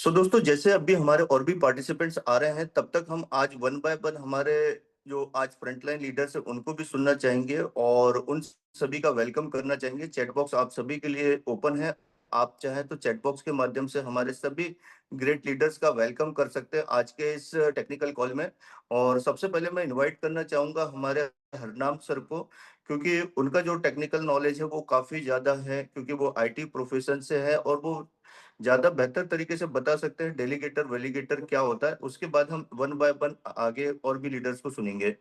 सो दोस्तों, जैसे अभी हमारे और भी पार्टिसिपेंट्स आ रहे हैं, तब तक हम आज वन बाय वन हमारे जो आज फ्रंटलाइन लीडर्स हैं उनको भी सुनना चाहेंगे और उन सभी का वेलकम करना चाहेंगे। चैट बॉक्स आप सभी के लिए ओपन है। आप चाहें तो चैट बॉक्स के माध्यम से हमारे सभी ग्रेट लीडर्स का वेलकम कर सकते हैं आज के इस टेक्निकल कॉल में। और सबसे पहले मैं इनवाइट करना चाहूंगा हमारे हरनाम सर को, क्योंकि उनका जो टेक्निकल नॉलेज है वो काफी ज्यादा है, क्योंकि वो आईटी प्रोफेशन से है और वो ज्यादा बेहतर तरीके से बता सकते हैं डेलीगेटर वेलीगेटर क्या होता है। उसके बाद हम वन बाय वन आगे और भी लीडर्स को सुनेंगे।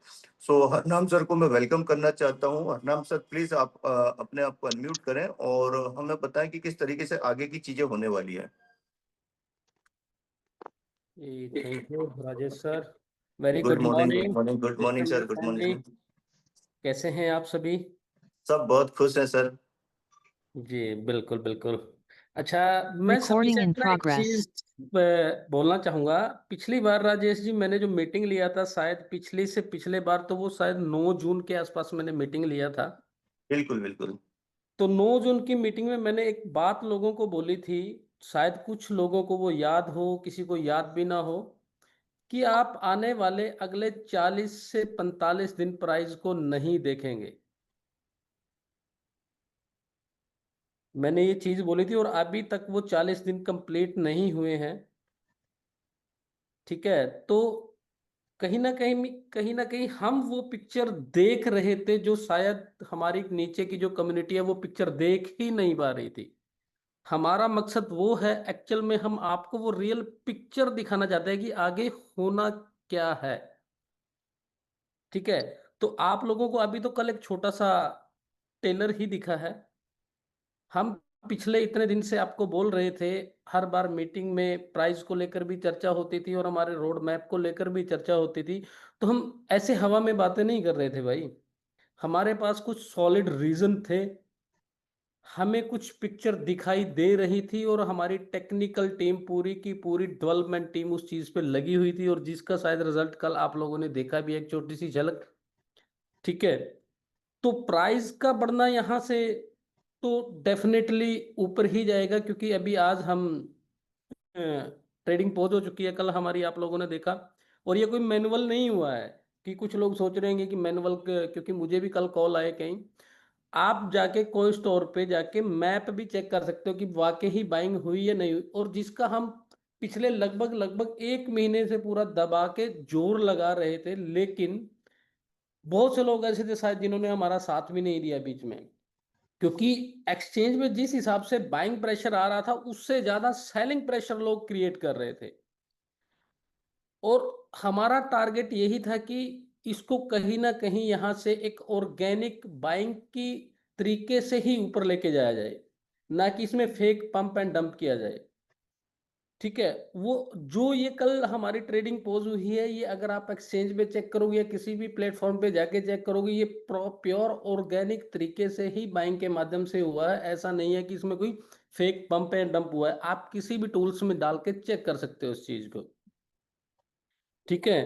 सो हरनाम सर को मैं वेलकम करना चाहता हूँ। हरनाम सर, प्लीज आप अपने आप को अनम्यूट करें और हमें बताएं कि किस तरीके से आगे की चीजें होने वाली है। Thank you Rajesh sir. Very good good morning, good morning morning, good morning sir, good family. Morning. कैसे हैं आप सभी? सब बहुत खुश हैं सर। जी बिल्कुल बिल्कुल। अच्छा, मैं सभी Recording से in अपना एक progress. चीज बोलना चाहूंगा। पिछली बार राजेश जी मैंने जो मीटिंग लिया था, शायद पिछली से पिछले बार तो वो शायद 9 जून के आसपास मैंने मीटिंग लिया था। बिल्कुल बिल्कुल। तो 9 जून की मीटिंग में मैंने एक बात लोगों को बोली थी, शायद कुछ लोगों को वो याद हो, किसी को याद भी ना हो, कि आप आने वाले अगले 40 से 45 दिन प्राइस को नहीं देखेंगे। मैंने ये चीज बोली थी और अभी तक वो 40 दिन कंप्लीट नहीं हुए हैं। ठीक है, तो कहीं ना कहीं हम वो पिक्चर देख रहे थे जो शायद हमारी नीचे की जो कम्युनिटी है वो पिक्चर देख ही नहीं पा रही थी। हमारा मकसद वो है, एक्चुअल में हम आपको वो रियल पिक्चर दिखाना चाहते हैं कि आगे होना क्या है। ठीक है, तो आप लोगों को अभी तो कल एक छोटा सा टेलर ही दिखा है। हम पिछले इतने दिन से आपको बोल रहे थे, हर बार मीटिंग में प्राइस को लेकर भी चर्चा होती थी और हमारे रोड मैप को लेकर भी चर्चा होती थी। तो हम ऐसे हवा में बातें नहीं कर रहे थे भाई, हमारे पास कुछ सॉलिड रीजन थे, हमें कुछ पिक्चर दिखाई दे रही थी और हमारी टेक्निकल टीम पूरी की पूरी डेवलपमेंट टीम उस चीज पे लगी हुई थी और जिसका शायद रिजल्ट कल आप लोगों ने देखा भी, एक छोटी सी झलक। ठीक है, तो प्राइस का बढ़ना यहाँ से तो डेफिनेटली ऊपर ही जाएगा, क्योंकि अभी आज हम ट्रेडिंग पॉज हो चुकी है, कल हमारी आप लोगों ने देखा। और ये कोई मैनुअल नहीं हुआ है कि कुछ लोग सोच रहे हैं कि मैनुअल, क्योंकि मुझे भी कल कॉल आए कहीं। आप जाके कोई स्टोर पे जाके मैप भी चेक कर सकते हो कि वाकई ही बाइंग हुई या नहीं हुई, और जिसका हम पिछले लगभग लगभग 1 महीने से पूरा दबा के जोर लगा रहे थे, लेकिन बहुत से लोग ऐसे थे शायद जिन्होंने हमारा साथ भी नहीं दिया बीच में, क्योंकि एक्सचेंज में जिस हिसाब से बाइंग प्रेशर आ रहा था उससे ज्यादा सेलिंग प्रेशर लोग क्रिएट कर रहे थे। और हमारा टारगेट यही था कि इसको कहीं ना कहीं यहां से एक ऑर्गेनिक बाइंग की तरीके से ही ऊपर लेके जाया जाए, ना कि इसमें फेक पंप एंड डंप किया जाए। ठीक है, वो जो ये कल हमारी ट्रेडिंग पोज हुई है, ये अगर आप एक्सचेंज पे चेक करोगे या किसी भी प्लेटफॉर्म पे जाके चेक करोगे, ये प्योर ऑर्गेनिक तरीके से ही बाइंग के माध्यम से हुआ है। ऐसा नहीं है कि इसमें कोई फेक पंप एंड डंप हुआ है, आप किसी भी टूल्स में डाल के चेक कर सकते हो इस चीज को। ठीक है,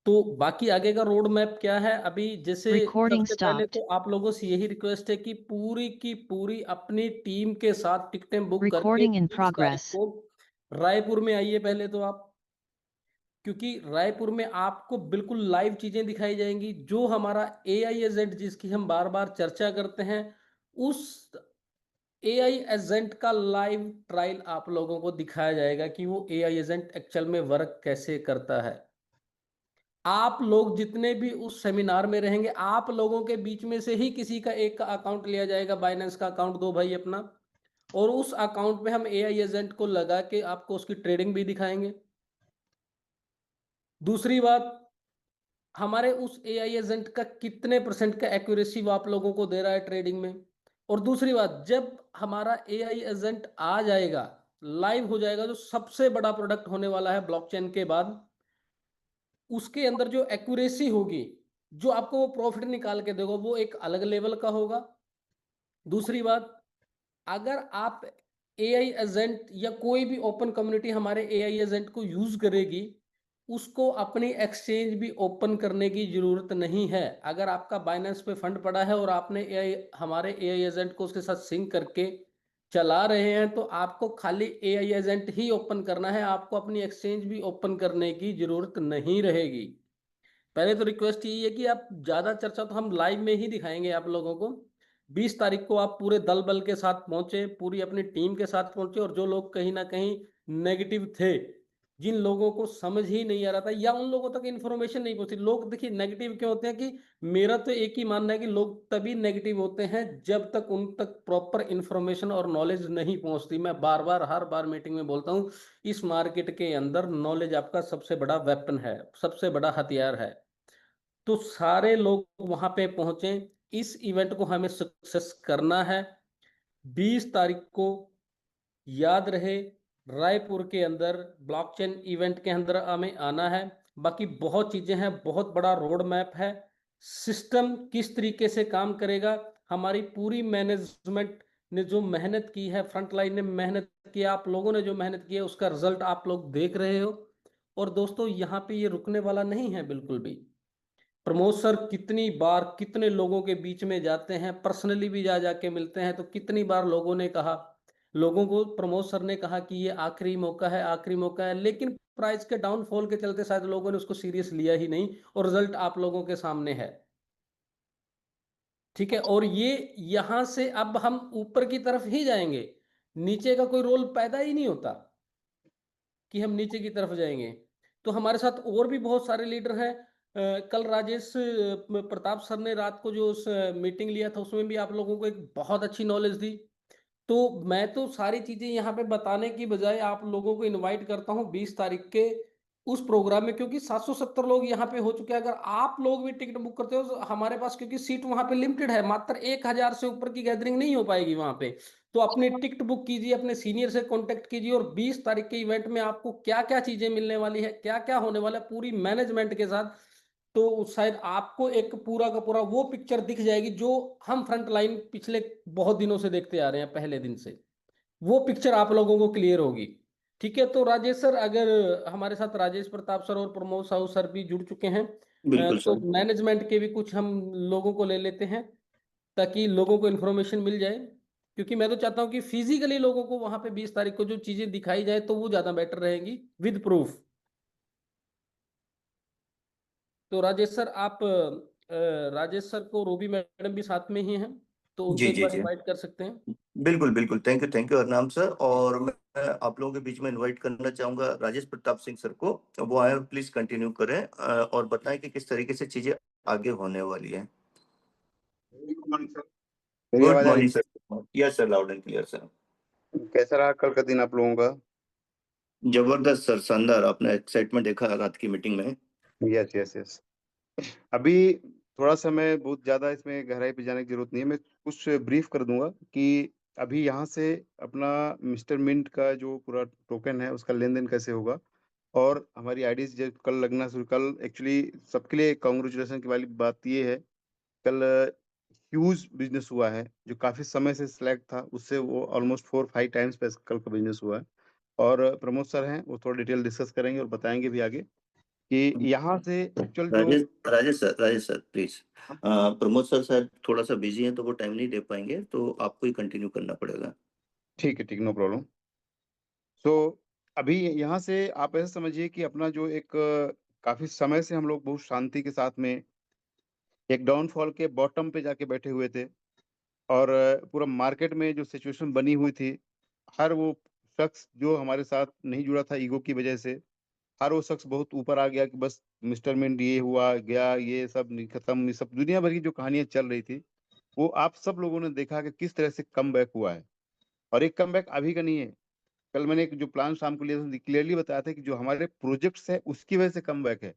तो बाकी आगे का रोड मैप क्या है अभी, जैसे Recording सबसे पहले stopped. तो आप लोगों से यही रिक्वेस्ट है कि पूरी की पूरी अपनी टीम के साथ टिकटें बुक करके Recording in 30 तारीख progress. को रायपुर में आइए पहले तो आप, क्योंकि रायपुर में आपको बिल्कुल लाइव चीजें दिखाई जाएंगी। जो हमारा एआई एजेंट जिसकी हम बार बार चर्चा करते हैं, उस एआई एजेंट का लाइव ट्रायल आप लोगों को दिखाया जाएगा कि वो एआई एजेंट एक्चुअल में वर्क कैसे करता है। आप लोग जितने भी उस सेमिनार में रहेंगे, आप लोगों के बीच में से ही किसी का एक का अकाउंट लिया जाएगा, बाइनेंस का अकाउंट दो भाई अपना, और उस अकाउंट में हम एआई एजेंट को लगा के आपको उसकी ट्रेडिंग भी दिखाएंगे। दूसरी बात, हमारे उस एआई एजेंट का कितने परसेंट का एक्यूरेसी वो आप लोगों को दे रहा है ट्रेडिंग में। और दूसरी बात, जब हमारा एआई एजेंट आ जाएगा, लाइव हो जाएगा, जो सबसे बड़ा प्रोडक्ट होने वाला है ब्लॉकचेन के बाद, उसके अंदर जो एक्यूरेसी होगी, जो आपको वो प्रॉफिट निकाल के देगा, वो एक अलग लेवल का होगा। दूसरी बात, अगर आप एआई एजेंट या कोई भी ओपन कम्युनिटी हमारे एआई एजेंट को यूज करेगी, उसको अपनी एक्सचेंज भी ओपन करने की जरूरत नहीं है। अगर आपका बाइनेंस पे फंड पड़ा है और आपने एआई हमारे एआई एजेंट को उसके साथ सिंक करके चला रहे हैं तो आपको खाली एआई एजेंट ही ओपन करना है, आपको अपनी एक्सचेंज भी ओपन करने की जरूरत नहीं रहेगी। पहले तो रिक्वेस्ट यही है कि आप ज़्यादा चर्चा तो हम लाइव में ही दिखाएंगे आप लोगों को। 20 तारीख को आप पूरे दल बल के साथ पहुंचे, पूरी अपनी टीम के साथ पहुंचे, और जो लोग कहीं ना कहीं नेगेटिव थे, जिन लोगों को समझ ही नहीं आ रहा था या उन लोगों तक इन्फॉर्मेशन नहीं पहुंची। लोग देखिए नेगेटिव क्यों होते हैं, कि मेरा तो एक ही मानना है कि लोग तभी नेगेटिव होते हैं जब तक उन तक प्रॉपर इन्फॉर्मेशन और नॉलेज नहीं पहुंचती। मैं बार बार हर बार मीटिंग में बोलता हूं, इस मार्केट के अंदर नॉलेज आपका सबसे बड़ा वेपन है, सबसे बड़ा हथियार है। तो सारे लोग वहां पे पहुंचे, इस इवेंट को हमें सक्सेस करना है। 20 तारीख को याद रहे, रायपुर के अंदर ब्लॉकचेन इवेंट के अंदर हमें आना है। बाकी बहुत चीजें हैं, बहुत बड़ा रोड मैप है, सिस्टम किस तरीके से काम करेगा, हमारी पूरी मैनेजमेंट ने जो मेहनत की है, फ्रंट लाइन ने मेहनत की है, आप लोगों ने जो मेहनत की है, उसका रिजल्ट आप लोग देख रहे हो। और दोस्तों यहाँ पे ये रुकने वाला नहीं है बिल्कुल भी। प्रमोद सर कितनी बार कितने लोगों के बीच में जाते हैं, पर्सनली भी जा जाके मिलते हैं, तो कितनी बार लोगों ने कहा, लोगों को प्रमोद सर ने कहा कि ये आखिरी मौका है, आखिरी मौका है, लेकिन प्राइस के डाउनफॉल के चलते शायद लोगों ने उसको सीरियस लिया ही नहीं, और रिजल्ट आप लोगों के सामने है। ठीक है, और ये यहां से अब हम ऊपर की तरफ ही जाएंगे, नीचे का कोई रोल पैदा ही नहीं होता कि हम नीचे की तरफ जाएंगे। तो हमारे साथ और भी बहुत सारे लीडर हैं। कल राजेश प्रताप सर ने रात को जो उस मीटिंग लिया था, उसमें भी आप लोगों को एक बहुत अच्छी नॉलेज दी। तो मैं तो सारी चीजें यहाँ पे बताने की बजाय आप लोगों को इनवाइट करता हूँ 20 तारीख के उस प्रोग्राम में, क्योंकि 770 लोग यहाँ पे हो चुके हैं। अगर आप लोग भी टिकट बुक करते हो तो हमारे पास, क्योंकि सीट वहां पे लिमिटेड है, मात्र 1000 से ऊपर की गैदरिंग नहीं हो पाएगी वहां पे। तो अपनी टिकट बुक कीजिए, अपने सीनियर से कांटेक्ट कीजिए, और 20 तारीख के इवेंट में आपको क्या क्या चीजें मिलने वाली है, क्या क्या होने वाला है, पूरी मैनेजमेंट के साथ, तो शायद आपको एक पूरा का पूरा वो पिक्चर दिख जाएगी जो हम फ्रंट लाइन पिछले बहुत दिनों से देखते आ रहे हैं, पहले दिन से वो पिक्चर आप लोगों को क्लियर होगी। ठीक है, तो राजेश सर, अगर हमारे साथ राजेश प्रताप सर और प्रमोद साहू सर भी जुड़ चुके हैं, बिल्कुल तो सर। मैनेजमेंट के भी कुछ हम लोगों को ले लेते हैं, ताकि लोगों को इन्फॉर्मेशन मिल जाए। क्योंकि मैं तो चाहता हूं कि फिजिकली लोगों को वहां पे 20 तारीख को जो चीजें दिखाई जाए तो वो ज्यादा बेटर रहेंगी, विद प्रूफ। तो राजेश सर, आप राजेश सर को, रूबी मैडम भी साथ में ही हैं, तो उनको जी एक जी बार जी, इनवाइट कर सकते हैं। बिल्कुल बिल्कुल, थैंक यू हरनाम सर। और मैं आप लोगों के बीच में इनवाइट करना चाहूंगा राजेश प्रताप सिंह सर को। वो आए, प्लीज कंटिन्यू करें और बताएं कि किस तरीके से चीजें आगे होने वाली हैं। Good morning sir. मेरी गुड आवाज आ मॉर्निंग रही sir. Yes sir, loud and clear sir. है? कैसा रहा कल का दिन आप लोगों का? जबरदस्त सर, शानदार। आपने एक्साइटमेंट देखा रात की मीटिंग में। Yes yes yes. अभी थोड़ा सा मैं बहुत ज्यादा इसमें गहराई पे जाने की जरूरत नहीं है, मैं कुछ ब्रीफ कर दूंगा कि अभी यहाँ से अपना मिस्टर मिंट का जो पूरा टोकन है उसका लेन देन कैसे होगा, और हमारी आईडीज जो कल लगना शुरू, कल एक्चुअली सबके लिए कॉन्ग्रेचुलेसन की वाली बात ये है, कल ह्यूज बिजनेस हुआ है जो काफी समय से सिलेक्ट था, उससे वो ऑलमोस्ट 4-5 टाइम्स पे कल का बिजनेस हुआ है। और प्रमोद सर हैं, वो थोड़ा डिटेल डिस्कस करेंगे और बताएंगे भी आगे कि यहाँ से एक्चुअल जो। Rajesh sir please. Pramod sir शायद थोड़ा सा बिजी हैं, तो वो टाइम नहीं दे पाएंगे, तो आपको ही कंटिन्यू करना पड़ेगा। ठीक है, ठीक, नो प्रॉब्लम। सो अभी यहाँ से आप ऐसा समझिए कि अपना जो एक काफी समय से हम लोग बहुत शांति के साथ में एक डाउनफॉल के बॉटम पे जाके बैठे हुए थे, और पूरा मार्केट में जो सिचुएशन बनी हुई थी, हर वो शख्स जो हमारे साथ नहीं जुड़ा था ईगो की वजह से, हर वो शख्स बहुत ऊपर आ गया कि बस मिस्टर मिंट ये हुआ गया, ये सब खत्म, ये सब दुनिया भर की जो कहानियां चल रही थी, वो आप सब लोगों ने देखा कि किस तरह से कम बैक हुआ है। और एक कम बैक अभी का नहीं है, कल मैंने एक जो प्लान शाम को लिया था क्लियरली बताया था कि जो हमारे प्रोजेक्ट्स है उसकी वजह से कम बैक है।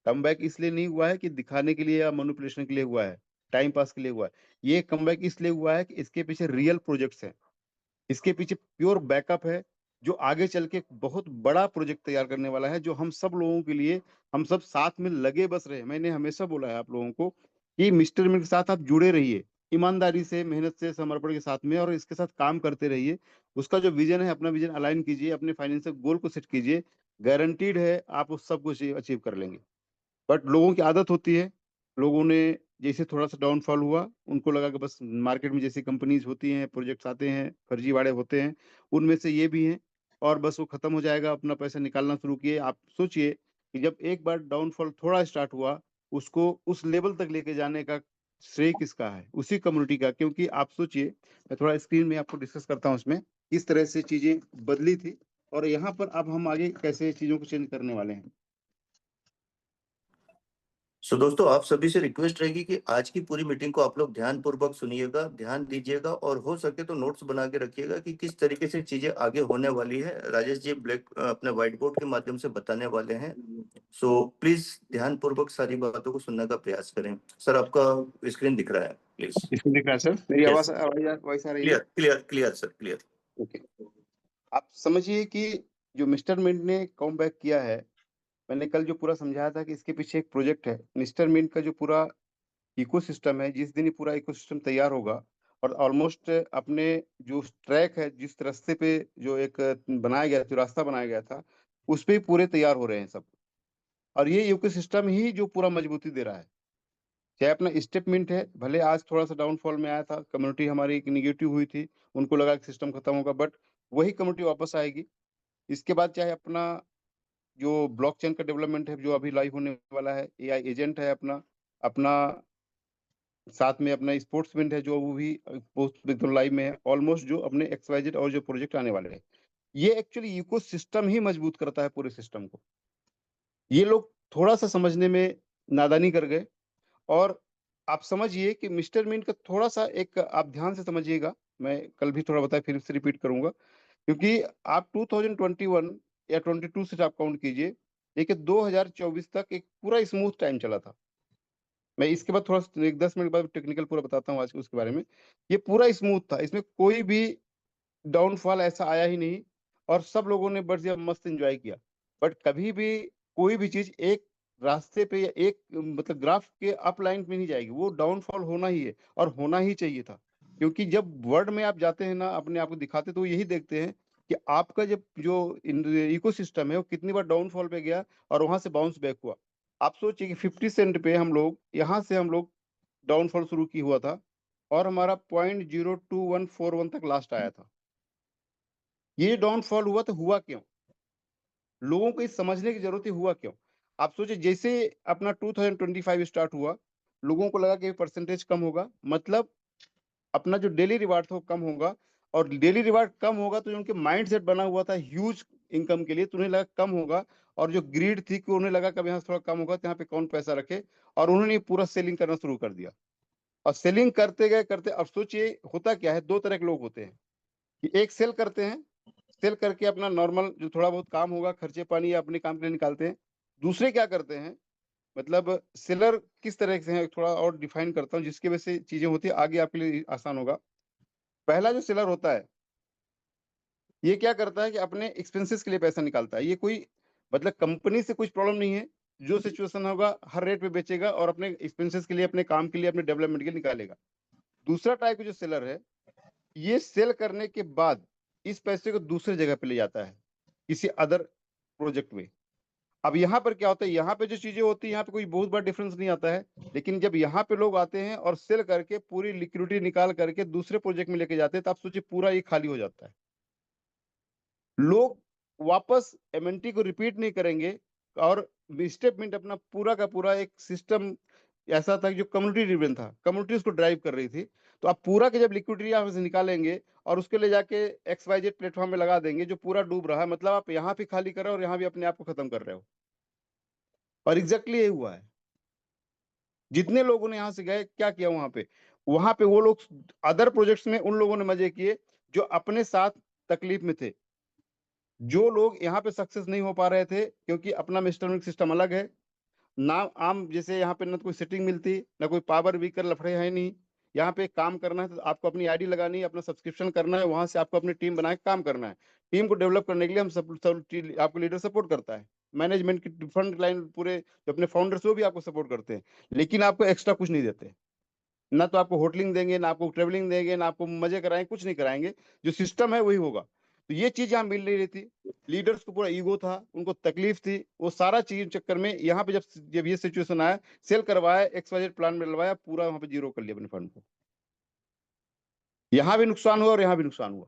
कम बैक इसलिए नहीं हुआ है कि दिखाने के लिए या मैनिपुलेशन के लिए हुआ है, टाइम पास के लिए हुआ है। ये कम बैक इसलिए हुआ है कि इसके पीछे रियल प्रोजेक्ट्स हैं, इसके पीछे प्योर बैकअप है, जो आगे चल के बहुत बड़ा प्रोजेक्ट तैयार करने वाला है, जो हम सब लोगों के लिए, हम सब साथ में लगे बस रहे। मैंने हमेशा बोला है आप लोगों को कि मिस्टर मिल के साथ आप जुड़े रहिए, ईमानदारी से, मेहनत से, समर्पण के साथ में, और इसके साथ काम करते रहिए। उसका जो विजन है, अपना विजन अलाइन कीजिए, अपने फाइनेंशियल गोल को सेट कीजिए, गारंटीड है आप उस सब कुछ अचीव कर लेंगे। बट लोगों की आदत होती है लोगों ने जैसे थोड़ा-सा डाउनफॉल हुआ, उनको लगा कि बस मार्केट में जैसी कंपनीज़ होती हैं, प्रोजेक्ट्स आते हैं, फर्जीवाड़े होते हैं, उनमें से ये भी हैं और बस वो खत्म हो जाएगा, अपना पैसा निकालना शुरू किए। आप सोचिए कि जब एक बार डाउनफॉल थोड़ा स्टार्ट हुआ, उसको उस लेवल तक लेके जाने का श्रेय किसका है? उसी कम्युनिटी का, क्योंकि आप सोचिए, मैं थोड़ा स्क्रीन में आपको डिस्कस करता हूँ इसमें, किस तरह से चीज़ें बदली थी और यहाँ पर अब हम आगे कैसे चीज़ों को चेंज करने वाले हैं। सो दोस्तों, आप सभी से रिक्वेस्ट रहेगी कि आज की पूरी मीटिंग को आप लोग ध्यानपूर्वक सुनिएगा, ध्यान दीजिएगा और हो सके तो नोट्स बना के रखिएगा कि किस तरीके से चीजें आगे होने वाली है। राजेश जी अपने व्हाइट बोर्ड के माध्यम से बताने वाले हैं। सो प्लीज ध्यानपूर्वक सारी बातों को सुनने का प्रयास करें। सर, आपका स्क्रीन दिख रहा है, प्लीज। इसमें दिख रहा है सर? मेरी यस, आवाज़ वॉइस आ रही है? Clear clear clear sir, clear. Okay. आप समझिए कि जो मिस्टर मिंट ने कम बैक किया है, मैंने कल जो पूरा समझाया था कि इसके पीछे एक प्रोजेक्ट है। मिस्टर मिंट का जो पूरा इकोसिस्टम है, जिस दिन ये पूरा इकोसिस्टम तैयार होगा और ऑलमोस्ट अपने जो ट्रैक है, जिस रास्ते पे जो एक बनाया गया, जो रास्ता बनाया गया था, उस पे ही पूरे तैयार हो रहे हैं सब। और ये इकोसिस्टम ही जो पूरा मजबूती दे रहा है। चाहे अपना स्टेप मिंट है, भले आज थोड़ा-सा डाउनफॉल में आया था, कम्युनिटी हमारी एक नेगेटिव हुई थी, उनको लगा कि सिस्टम खत्म होगा, बट वही कम्युनिटी वापस आएगी। इसके बाद चाहे अपना जो ब्लॉकचेन का डेवलपमेंट है, जो अभी लाइव होने वाला है, एआई एजेंट है अपना, अपना साथ में अपना स्पोर्ट्समेंट है, जो वो भी पोस्ट एकदम लाइव में है, ऑलमोस्ट जो अपने एक्सवाइजेड और जो प्रोजेक्ट आने वाले हैं। ये एक्चुअली इकोसिस्टम ही मजबूत करता है पूरे सिस्टम को। ये लोग थोड़ा-सा समझने में नादानी कर गए और आप समझिए कि मिस्टर मिंट का थोड़ा-सा एक आप ध्यान से समझिएगा, मैं कल भी थोड़ा बताया, फिर से रिपीट करूँगा, क्योंकि आप 2021 या 22 से आप काउंट कीजिए, देखिए 2024 तक एक पूरा स्मूथ टाइम चला था। मैं इसके बाद थोड़ा 1-10 मिनट बाद टेक्निकल पूरा बताता हूँ आज उसके बारे में। ये पूरा स्मूथ था, इसमें कोई भी डाउनफॉल ऐसा आया ही नहीं और सब लोगों ने बढ़िया मस्त एन्जॉय किया। बट कभी भी कोई भी चीज़ एक रास्ते पे या एक मतलब ग्राफ के अप लाइन पे नहीं जाएगी, वो डाउनफॉल होना ही है और होना ही चाहिए था। क्योंकि जब वर्ल्ड में आप जाते हैं ना, अपने आप को दिखाते, तो यही देखते हैं कि आपका जब जो इकोसिस्टम है, वो कितनी बार डाउनफॉल पे गया और वहाँ से बाउंस बैक हुआ। आप सोचिए कि 50 सेंट पे हम लोग, यहाँ से हम लोग डाउनफॉल शुरू की हुआ था और हमारा 0.02141 तक लास्ट आया था। ये डाउनफॉल हुआ तो हुआ क्यों? लोगों को ये समझने की ज़रूरत है, हुआ क्यों? आप सोचिए, जैसे अपना 2025 स्टार्ट हुआ, लोगों को लगा कि परसेंटेज कम होगा, मतलब अपना जो डेली रिवार्ड था वो कम होगा और डेली रिवार्ड कम होगा तो जो उनके माइंडसेट बना हुआ था ह्यूज इनकम के लिए, तो उन्हें लगा कम होगा और जो ग्रीड थी कि उन्हें लगा कि अब यहाँ से थोड़ा कम होगा तो यहाँ पे कौन पैसा रखे, और उन्होंने ये पूरा सेलिंग करना शुरू कर दिया। और सेलिंग करते गए, करते, अब सोचिए होता क्या है, 2 तरह के लोग होते हैं कि एक सेल करते हैं, सेल करके अपना नॉर्मल जो थोड़ा बहुत काम होगा, खर्चे पानी या अपने काम के लिए निकालते हैं। दूसरे क्या करते हैं, मतलब सेलर किस तरह से है, थोड़ा और डिफाइन करता हूँ जिसकी वजह से चीज़ें होती है, आगे आपके लिए आसान होगा। पहला जो सेलर होता है, ये क्या करता है कि अपने एक्सपेंसेस के लिए पैसा निकालता है। ये कोई मतलब कंपनी से कुछ प्रॉब्लम नहीं है, जो सिचुएशन होगा हर रेट पे बेचेगा और अपने एक्सपेंसेस के लिए, अपने काम के लिए, अपने डेवलपमेंट के लिए निकालेगा। दूसरा टाइप का जो सेलर है, ये सेल करने के बाद इस पैसे को दूसरी जगह पे ले जाता है, किसी अदर प्रोजेक्ट में। अब यहाँ पर क्या होता है, यहाँ पे जो चीज़ें होती हैं, यहाँ पे कोई बहुत बड़ा डिफरेंस नहीं आता है। लेकिन जब यहाँ पे लोग आते हैं और सेल करके पूरी लिक्विडिटी निकाल करके दूसरे प्रोजेक्ट में लेके जाते हैं, तो आप सोचिए पूरा ये खाली हो जाता है। लोग वापस एमएनटी को रिपीट नहीं करेंगे और स्टेटमेंट अपना पूरा का पूरा एक सिस्टम ऐसा था जो कम्युनिटी ड्रिवन था, कम्युनिटी उसको ड्राइव कर रही थी। तो आप पूरा के जब लिक्विडिटी यहाँ से निकालेंगे और उसके ले जाके XYZ प्लेटफॉर्म में लगा देंगे जो पूरा डूब रहा है, मतलब आप यहाँ भी खाली कर रहे हो और यहाँ भी अपने आप को खत्म कर रहे हो। और एग्जैक्टली यही हुआ है। जितने लोगों ने यहाँ से गए, क्या किया वहां पे, वहां पे वो लोग अदर प्रोजेक्ट्स में उन लोगों ने मजे किए जो अपने साथ तकलीफ में थे। जो लोग यहाँ पे सक्सेस नहीं हो पा रहे थे क्योंकि अपना मेस्टरमिक सिस्टम अलग है, ना आम जैसे यहाँ पे ना तो कोई सेटिंग मिलती, ना कोई पावर व्हीकल लफड़े है नहीं। यहाँ पे काम करना है तो आपको अपनी आईडी लगानी है, अपना सब्सक्रिप्शन करना है, वहां से आपको अपनी टीम बना के काम करना है। टीम को डेवलप करने के लिए हम आपको लीडर सपोर्ट करता है, मैनेजमेंट की फ्रंट लाइन पूरे जो अपने फाउंडर्स वो भी आपको सपोर्ट करते हैं, लेकिन आपको एक्स्ट्रा कुछ नहीं देते। ना तो आपको होटलिंग देंगे, ना आपको ट्रेवलिंग देंगे, ना आपको मजे कराएंगे, कुछ नहीं कराएंगे। जो सिस्टम है वही होगा। तो ये चीज यहाँ मिल नहीं रही थी। लीडर्स को पूरा ईगो था, उनको तकलीफ थी, वो सारा चीज चक्कर में यहाँ पे जब ये सिचुएशन आया, सेल करवाया, XYZ प्लान में डलवाया, पूरा वहां पे जीरो कर लिया अपने फंड को। यहाँ भी नुकसान हुआ और यहाँ भी नुकसान हुआ।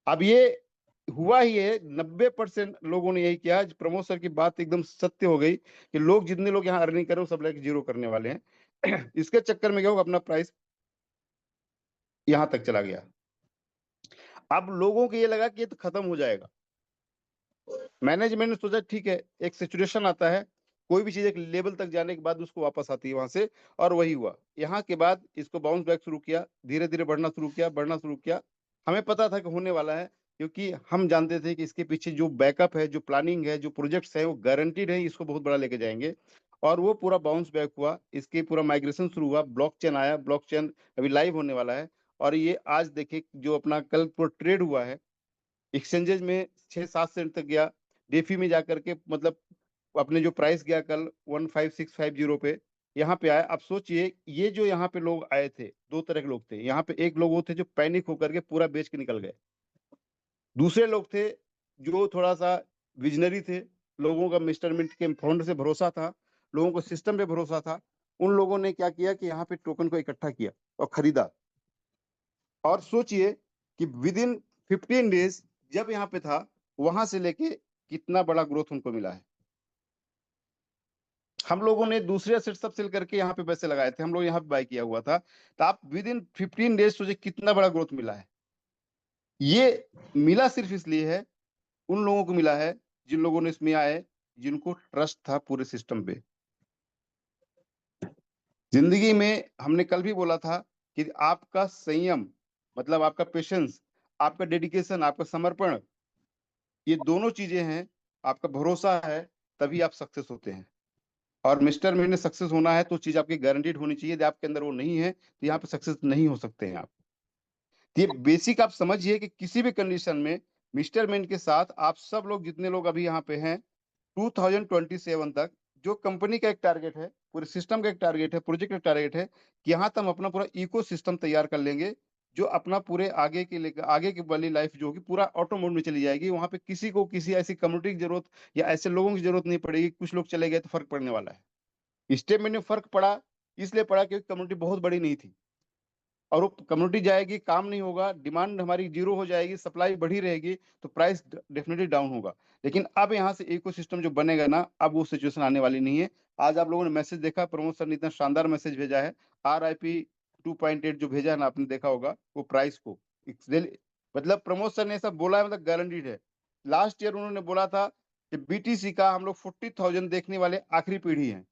अब ये हुआ ही है, 90% लोगों ने यही किया। प्रमोद सर की बात एकदम सत्य हो गई कि लोग, जितने लोग यहाँ अर्निंग कर रहे हैं, सब लेके जीरो करने वाले हैं। इसके चक्कर में क्या होगा, अपना प्राइस यहां तक चला गया। अब लोगों को ये लगा कि ये तो खत्म हो जाएगा। मैनेजमेंट ने सोचा ठीक है, एक सिचुएशन आता है, कोई भी चीज एक लेवल तक जाने के बाद उसको वापस आती है वहां से, और वही हुआ। यहाँ के बाद इसको बाउंस बैक शुरू किया, धीरे धीरे बढ़ना शुरू किया। हमें पता था कि होने वाला है, क्योंकि हम जानते थे कि इसके पीछे जो बैकअप है, जो प्लानिंग है, जो प्रोजेक्ट्स है, वो गारंटीड है, इसको बहुत बड़ा लेके जाएंगे। और वो पूरा बाउंस बैक हुआ, इसके पूरा माइग्रेशन शुरू हुआ, ब्लॉकचेन आया, ब्लॉकचेन अभी लाइव होने वाला है। और ये आज देखिए जो अपना कल पूरा ट्रेड हुआ है, एक्सचेंजेज में 6-7 सेंट तक गया, डेफी में जाकर के मतलब अपने जो प्राइस गया कल 15650 पे, यहाँ पे आया। अब सोचिए, ये जो यहाँ पे लोग आए थे, दो तरह के लोग थे यहाँ पे। एक लोग वो थे जो पैनिक होकर के पूरा बेच के निकल गए। दूसरे लोग थे जो थोड़ा सा विजनरी थे, लोगों का मिस्टर मिंट के फाउंडर से भरोसा था, लोगों को सिस्टम पे भरोसा था। उन लोगों ने क्या किया कि यहाँ पे टोकन को इकट्ठा किया और खरीदा। और सोचिए कि विद इन 15 डेज जब यहाँ पे था, वहां से लेके कितना बड़ा ग्रोथ उनको मिला है। हम लोगों ने दूसरे एसेट सब सेल करके यहाँ पे पैसे लगाए थे, हम लोग यहाँ पे बाय किया हुआ था। तो आप विद इन 15 डेज सोचिए कितना बड़ा ग्रोथ मिला है। ये मिला सिर्फ इसलिए है, उन लोगों को मिला है जिन लोगों ने इसमें आए, जिनको ट्रस्ट था पूरे सिस्टम पे। जिंदगी में हमने कल भी बोला था कि आपका संयम, मतलब आपका पेशेंस, आपका डेडिकेशन, आपका समर्पण, ये दोनों चीजें हैं। आपका भरोसा है, तभी आप सक्सेस होते हैं। और मिस्टर में सक्सेस होना है तो चीज आपकी गारंटीड होनी चाहिए। यदि आपके अंदर वो नहीं है तो यहाँ पे सक्सेस नहीं हो सकते हैं आप। ये बेसिक आप समझिए कि किसी भी कंडीशन में मिस्टर मैन के साथ आप सब लोग, जितने लोग अभी यहाँ पे हैं, 2027 तक जो कंपनी का एक टारगेट है, पूरे सिस्टम का एक टारगेट है, प्रोजेक्ट का टारगेट है कि यहाँ तक हम अपना पूरा इको सिस्टम तैयार कर लेंगे, जो अपना पूरे आगे के लेकर आगे की वाली लाइफ जो होगी पूरा ऑटो मोड में चली जाएगी। वहां पे किसी को किसी ऐसी कम्युनिटी की जरूरत या ऐसे लोगों की जरूरत नहीं पड़ेगी। कुछ लोग चले गए तो फर्क पड़ने वाला है। स्टेटमेंट में फर्क पड़ा, इसलिए पड़ा क्योंकि कम्युनिटी बहुत बड़ी नहीं थी, और वो कम्युनिटी जाएगी, काम नहीं होगा, डिमांड हमारी जीरो हो जाएगी, सप्लाई बढ़ी रहेगी, तो प्राइस डेफिनेटली डाउन होगा। लेकिन अब यहाँ से इकोसिस्टम जो बनेगा ना, अब वो सिचुएशन आने वाली नहीं है। आज आप लोगों ने मैसेज देखा, प्रमोद सर ने इतना शानदार मैसेज भेजा है, RIP 2.8 जो भेजा है ना, आपने देखा होगा वो प्राइस को। मतलब प्रमोद सर ने ऐसा बोला है, मतलब गारंटीड है। लास्ट ईयर उन्होंने बोला था कि BTC का हम लोग 40,000 देखने वाले आखिरी पीढ़ी है।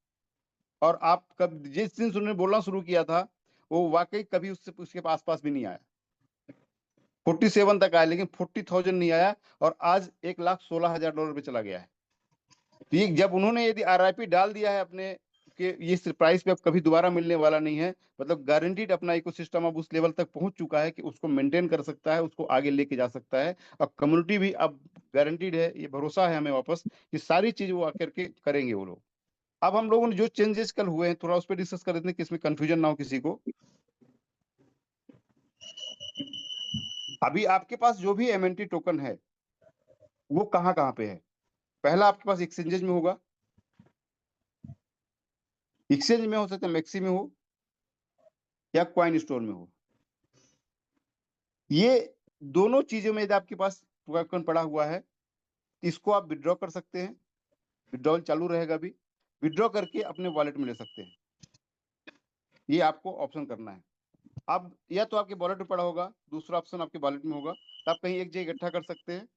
और आप कब जिस दिन उन्होंने बोलना शुरू किया था, वो वाकई कभी उसके आसपास भी नहीं आया। 47 तक आया, लेकिन 40,000 नहीं आया, और आज $1,16,000 पे चला गया है। तो ये जब उन्होंने यदि RIP डाल दिया है अपने कि इस प्राइस पे अब कभी दोबारा मिलने वाला नहीं है, मतलब गारंटीड अपना इकोसिस्टम अब उस लेवल तक पहुंच चुका है कि उसको मेंटेन कर सकता है, उसको आगे लेके जा सकता है। और कम्युनिटी भी अब गारंटीड है, ये भरोसा है हमें वापस कि सारी चीज वो आकर के करेंगे वो लोग। अब हम लोगों ने जो चेंजेस कल हुए हैं, थोड़ा उस पर डिस्कस कर देते हैं कि इसमें कंफ्यूजन ना हो किसी को। अभी आपके पास जो भी MNT टोकन है वो कहाँ कहाँ पे है। पहला आपके पास एक्सचेंजेज में होगा, एक्सचेंज में हो सकता है, मैक्सी में हो या कॉइन स्टोर में हो। ये दोनों चीजों में यदि आपके पास टोकन पड़ा हुआ है, इसको आप विड्रॉ कर सकते हैं, विड्रॉल चालू रहेगा। अभी विड्रॉ करके अपने वॉलेट में ले सकते हैं, ये आपको ऑप्शन करना है। अब या तो आपके वॉलेट में पड़ा होगा, दूसरा ऑप्शन आपके वॉलेट में होगा, तो आप कहीं एक जगह इकट्ठा कर सकते हैं।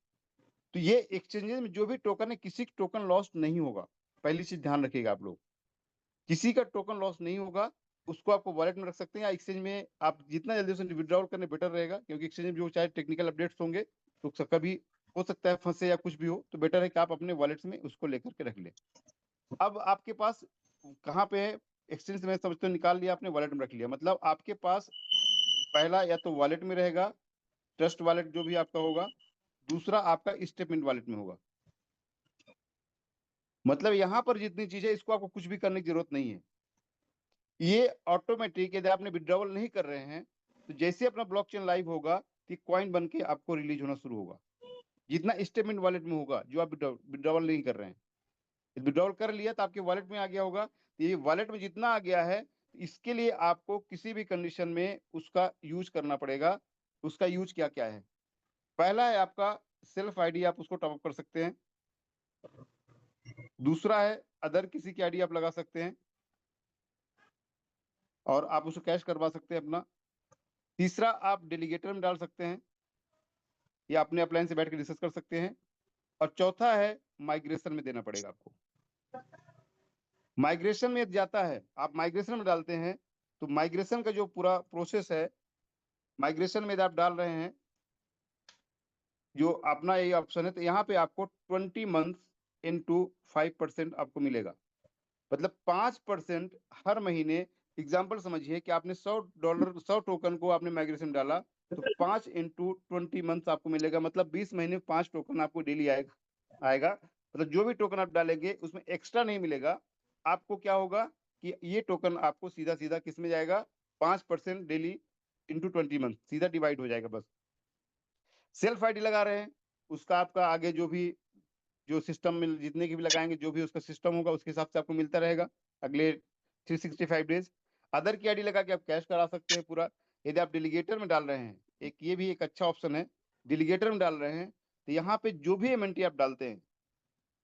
तो ये एक्सचेंजेस में जो भी टोकन है, किसी का टोकन लॉस नहीं होगा। पहली चीज ध्यान रखिएगा आप लोग, किसी का टोकन लॉस नहीं होगा। उसको आपको वॉलेट में रख सकते हैं या एक्सचेंज में आप जितना जल्दी से विड्रॉल करने बेटर रहेगा, क्योंकि एक्सचेंज में जो चाहे टेक्निकल अपडेट्स होंगे तो कभी हो सकता है फंसे या कुछ भी हो, तो बेटर है कि आप अपने वॉलेट में उसको लेकर के रख ले। अब आपके पास कहाँ पे है एक्सचेंज, में समझते हो निकाल लिया आपने, वॉलेट में रख लिया, मतलब आपके पास पहला या तो वॉलेट में रहेगा, ट्रस्ट वॉलेट जो भी आपका होगा, दूसरा आपका स्टेटमेंट वॉलेट में होगा। मतलब यहाँ पर जितनी चीजें, इसको आपको कुछ भी करने की जरूरत नहीं है। ये ऑटोमेटिक, यदि आपने विड्रॉवल नहीं कर रहे हैं तो जैसे अपना ब्लॉकचेन लाइव होगा, कि कॉइन बन के आपको रिलीज होना शुरू होगा। जितना स्टेटमेंट वॉलेट में होगा जो आप विड्रॉवल नहीं कर रहे हैं, विड्रॉवल कर लिया तो आपके वॉलेट में आ गया होगा, तो ये वॉलेट में जितना आ गया है इसके लिए आपको किसी भी कंडीशन में उसका यूज करना पड़ेगा। उसका यूज क्या क्या है? पहला है आपका सेल्फ आईडी, आप उसको टॉप अप कर सकते हैं। दूसरा है अदर किसी की आईडी आप लगा सकते हैं और आप उसको कैश करवा सकते हैं अपना। तीसरा आप डेलीगेटर में डाल सकते हैं या अपने अपलाइन से बैठ के डिस्कस कर सकते हैं। और चौथा है माइग्रेशन में देना पड़ेगा आपको। माइग्रेशन में जाता है, आप माइग्रेशन में डालते हैं तो माइग्रेशन का जो पूरा प्रोसेस है, माइग्रेशन में आप डाल रहे हैं जो अपना ये ऑप्शन है, तो यहाँ पे आपको 20 मंथ इनटू 5% आपको मिलेगा। मतलब 5% हर महीने। एग्जाम्पल समझिए कि आपने $100 100 टोकन को आपने माइग्रेशन डाला तो 5 इंटू 20 मंथ आपको मिलेगा। मतलब 20 महीने 5 टोकन आपको डेली आएगा। मतलब जो भी टोकन आप डालेंगे उसमें एक्स्ट्रा नहीं मिलेगा आपको। क्या होगा कि ये टोकन आपको सीधा सीधा किस में जाएगा, 5% डेली इंटू 20 मंथ सीधा डिवाइड हो जाएगा। बस सेल्फ आईडी लगा रहे हैं, उसका आपका आगे जो भी जो सिस्टम में जितने की भी लगाएंगे जो भी उसका सिस्टम होगा उसके हिसाब से आपको मिलता रहेगा अगले 365 डेज। अदर की आईडी लगा के आप कैश करा सकते हैं पूरा। यदि आप डेलीगेटर में डाल रहे हैं, एक ये भी एक अच्छा ऑप्शन है, डेलीगेटर में डाल रहे हैं तो यहाँ पे जो भी एमएनटी आप डालते हैं,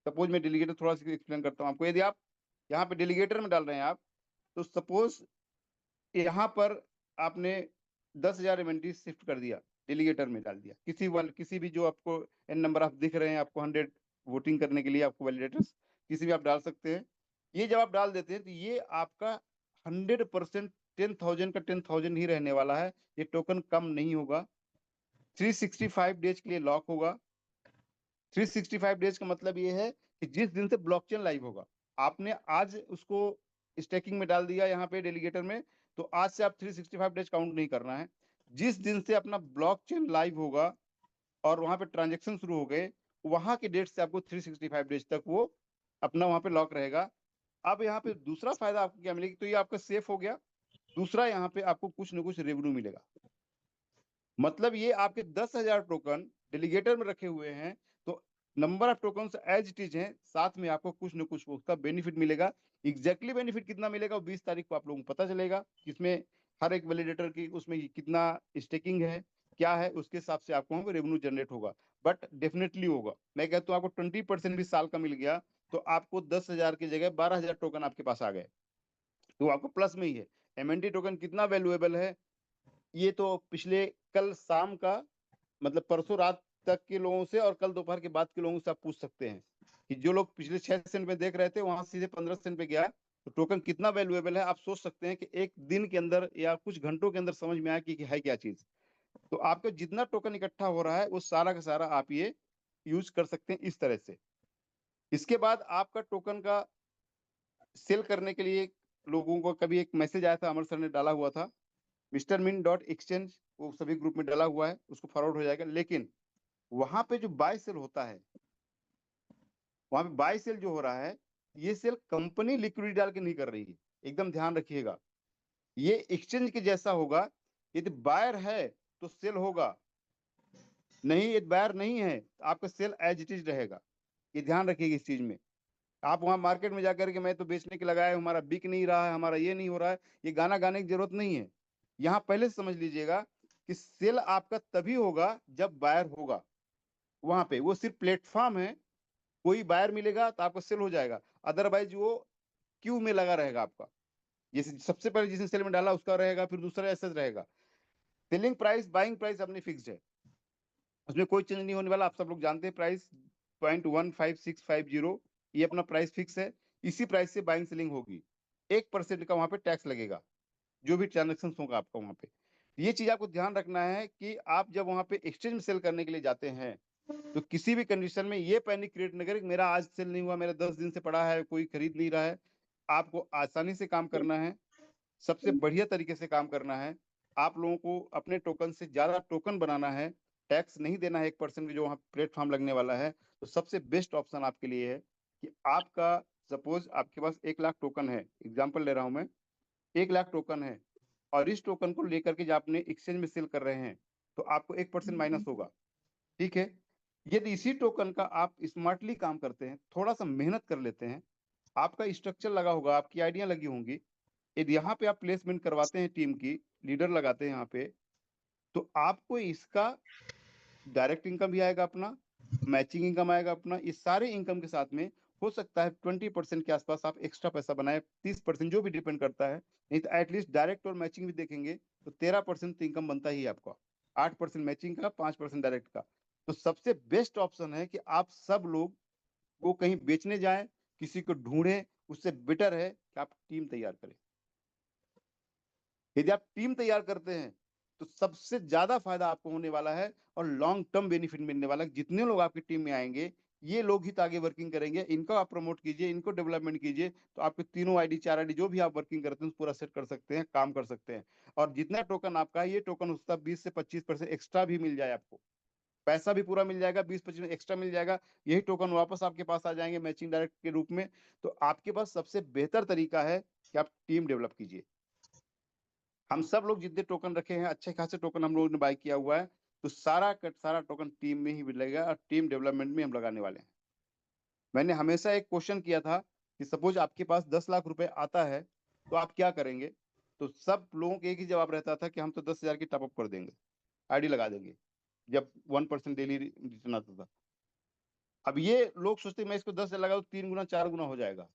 सपोज मैं डेलीगेटर थोड़ा सा एक्सप्लेन करता हूँ आपको। यदि आप यहाँ पे डेलीगेटर में डाल रहे हैं आप, तो सपोज यहाँ पर आपने 10,000 एमएनटी शिफ्ट कर दिया, डेलीगेटर में डाल दिया, किसी भी जो आपको एन नंबर आप दिख रहे हैं आपको 100 वोटिंग करने के लिए आपको वैलिडेटर्स किसी भी आप डाल सकते हैं। ये जब आप डाल देते हैं तो ये आपका 100% 10,000 का 10,000 ही रहने वाला है। ये टोकन कम नहीं होगा। 365 डेज के लिए लॉक होगा। 365 डेज का मतलब ये है कि जिस दिन से ब्लॉकचेन लाइव होगा, आपने आज उसको स्टेकिंग में डाल दिया यहाँ पे डेलीगेटर में, तो आज से आप 365 डेज काउंट नहीं करना है। जिस दिन से अपना ब्लॉकचेन लाइव होगा और वहां पे ट्रांजेक्शन शुरू हो गए, वहां के डेट से आपको 365 डेज तक वो अपना वहां पे लॉक रहेगा। अब यहाँ पे दूसरा फायदा आपको क्या मिलेगा, तो ये आपका सेफ हो गया। दूसरा यहाँ पे आपको कुछ ना कुछ रेवेन्यू मिलेगा। मतलब ये आपके 10,000 टोकन डेलीगेटर में रखे हुए हैं तो number of token as it is है, साथ में आपको कुछ न कुछ उसका बेनिफिट मिलेगा। एग्जैक्टली बेनिफिट कितना मिलेगा वो 20 तारीख को आप लोगों को पता चलेगा। इसमें हर एक वैलिडेटर की उसमें कितना स्टेकिंग है क्या है, उसके हिसाब से आपको रेवेन्यू जनरेट होगा। बट डेफिनेटली होगा। मैं कहता हूँ आपको 20% भी साल का मिल गया तो आपको 10,000 की जगह 12,000 टोकन आपके पास आ गए, तो आपको प्लस में ही है। एमएनटी टोकन कितना वैल्यूएबल है, ये तो पिछले कल शाम का मतलब परसों रात तक के लोगों से और कल दोपहर के बाद के लोगों से आप पूछ सकते हैं कि जो लोग पिछले 6 सेंट में देख रहे थे वहां सीधे 15 सेंट पे गया, तो टोकन कितना वैल्यूएबल है आप सोच सकते हैं कि एक दिन के अंदर या कुछ घंटों के अंदर समझ में आया कि है क्या चीज। तो आपका जितना टोकन इकट्ठा हो रहा है वो सारा का सारा आप ये यूज कर सकते हैं इस तरह से। इसके बाद आपका टोकन का सेल करने के लिए लोगों को कभी एक मैसेज आया था, अमर सर ने डाला हुआ था, mrmin.exchange, वो सभी ग्रुप में डाला हुआ है, उसको फॉरवर्ड हो जाएगा। लेकिन वहां पे जो बाय सेल होता है, वहां पे बाय सेल जो हो रहा है, ये सेल कंपनी लिक्विडिटी डाल के नहीं कर रही है, एकदम ध्यान रखिएगा। ये एक्सचेंज के जैसा होगा। यदि बायर है तो सेल होगा, नहीं यदि बायर नहीं है तो आपका सेल एज इट इज रहेगा। ये ध्यान रखिएगा इस चीज में। आप वहां मार्केट में जाकर के मैं तो बेचने के लगाया हूं, हमारा बिक नहीं रहा है, हमारा ये नहीं हो रहा है, ये गाना गाने की जरूरत नहीं है। यहाँ पहले से समझ लीजिएगा कि सेल आपका तभी होगा जब बायर होगा। वहां पे वो सिर्फ प्लेटफॉर्म है, कोई बायर मिलेगा तो आपका सेल हो जाएगा, अदरवाइज वो क्यू में लगा रहेगा आपका। जैसे सबसे पहले जिसने सेल में डाला उसका रहेगा, फिर दूसरा ऐसा रहेगा। सेलिंग प्राइस बाइंग प्राइस अपनी फिक्स्ड है, उसमें कोई चेंज नहीं होने वाला। आप सब लोग जानते हैं प्राइस 0.15650, ये अपना प्राइस फिक्स है। इसी प्राइस से बाइंग सेलिंग होगी। 1% का वहां पे टैक्स लगेगा जो भी ट्रांजेक्शन होगा आपका वहां पे। ये चीज आपको ध्यान रखना है कि आप जब वहां पे एक्सचेंज में सेल करने के लिए जाते हैं तो किसी भी कंडीशन में ये पैनिक क्रिएट न करें कि मेरा आज सेल नहीं हुआ, मेरा 10 दिन से पड़ा है, कोई खरीद नहीं रहा है। आपको आसानी से काम करना है, सबसे बढ़िया तरीके से काम करना है। आप लोगों को अपने टोकन से ज्यादा टोकन बनाना है, टैक्स नहीं देना है 1% जो वहाँ प्लेटफॉर्म लगने वाला है। तो सबसे बेस्ट ऑप्शन आपके लिए है कि आपका सपोज आपके पास 1 लाख टोकन है, एग्जाम्पल ले रहा हूं मैं, 1 लाख टोकन है और इस टोकन को लेकर के जब आपने एक्सचेंज में सेल कर रहे हैं तो आपको 1% माइनस होगा, ठीक है। यदि इसी टोकन का आप स्मार्टली काम करते हैं, थोड़ा सा मेहनत कर लेते हैं, आपका स्ट्रक्चर लगा होगा, आपकी आइडिया लगी होंगी, यदि यहाँ पे आप प्लेसमेंट करवाते हैं, टीम की लीडर लगाते हैं यहाँ पे, तो आपको इसका डायरेक्ट इनकम भी आएगा अपना, मैचिंग इनकम आएगा अपना। इस सारे इनकम के साथ में हो सकता है 20% के आसपास आप एक्स्ट्रा पैसा बनाए, 30% जो भी डिपेंड करता है, नहीं तो एटलीस्ट डायरेक्ट और मैचिंग भी देखेंगे तो 13% इनकम बनता ही है आपका, 8% मैचिंग का, 5% डायरेक्ट का। तो सबसे बेस्ट ऑप्शन है कि आप सब लोग वो कहीं बेचने जाएं, किसी को ढूंढें, उससे बेटर है कि आप टीम तैयार करें। यदि आप टीम तैयार करते हैं तो सबसे ज्यादा फायदा आपको होने वाला है और लॉन्ग टर्म बेनिफिट मिलने वाला है। जितने लोग आपकी टीम में आएंगे, ये लोग ही तो आगे वर्किंग करेंगे, इनको आप प्रमोट कीजिए, इनको डेवलपमेंट कीजिए, तो आपके तीनों आईडी 4 आईडी जो भी आप वर्किंग करते हैं पूरा सेट कर सकते हैं, काम कर सकते हैं। और जितना टोकन आपका है, ये टोकन उसका 20 से 25% एक्स्ट्रा भी मिल जाए, आपको पैसा भी पूरा मिल जाएगा, 20-25 एक्स्ट्रा मिल जाएगा, यही टोकन वापस आपके पास आ जाएंगे मैचिंग डायरेक्ट के रूप में। तो आपके पास सबसे बेहतर तरीका है कि आप टीम डेवलप कीजिए। हम सब लोग जितने टोकन रखे हैं, अच्छे खासे टोकन हम लोगों ने बाय किया हुआ है, तो सारा का सारा टोकन टीम में ही मिलेगा और टीम डेवलपमेंट में हम लगाने वाले हैं। मैंने हमेशा एक क्वेश्चन किया था कि सपोज आपके पास 10 लाख रुपए आता है तो आप क्या करेंगे, तो सब लोगों का एक ही जवाब रहता था कि हम तो 10,000 की टॉपअप कर देंगे, आईडी लगा देंगे, जब 1% डेली रिटर्न आता था। अब ये लोग सोचते मैं इसको 10,000 लगा तो 3 गुना 4 गुना हो जाएगा।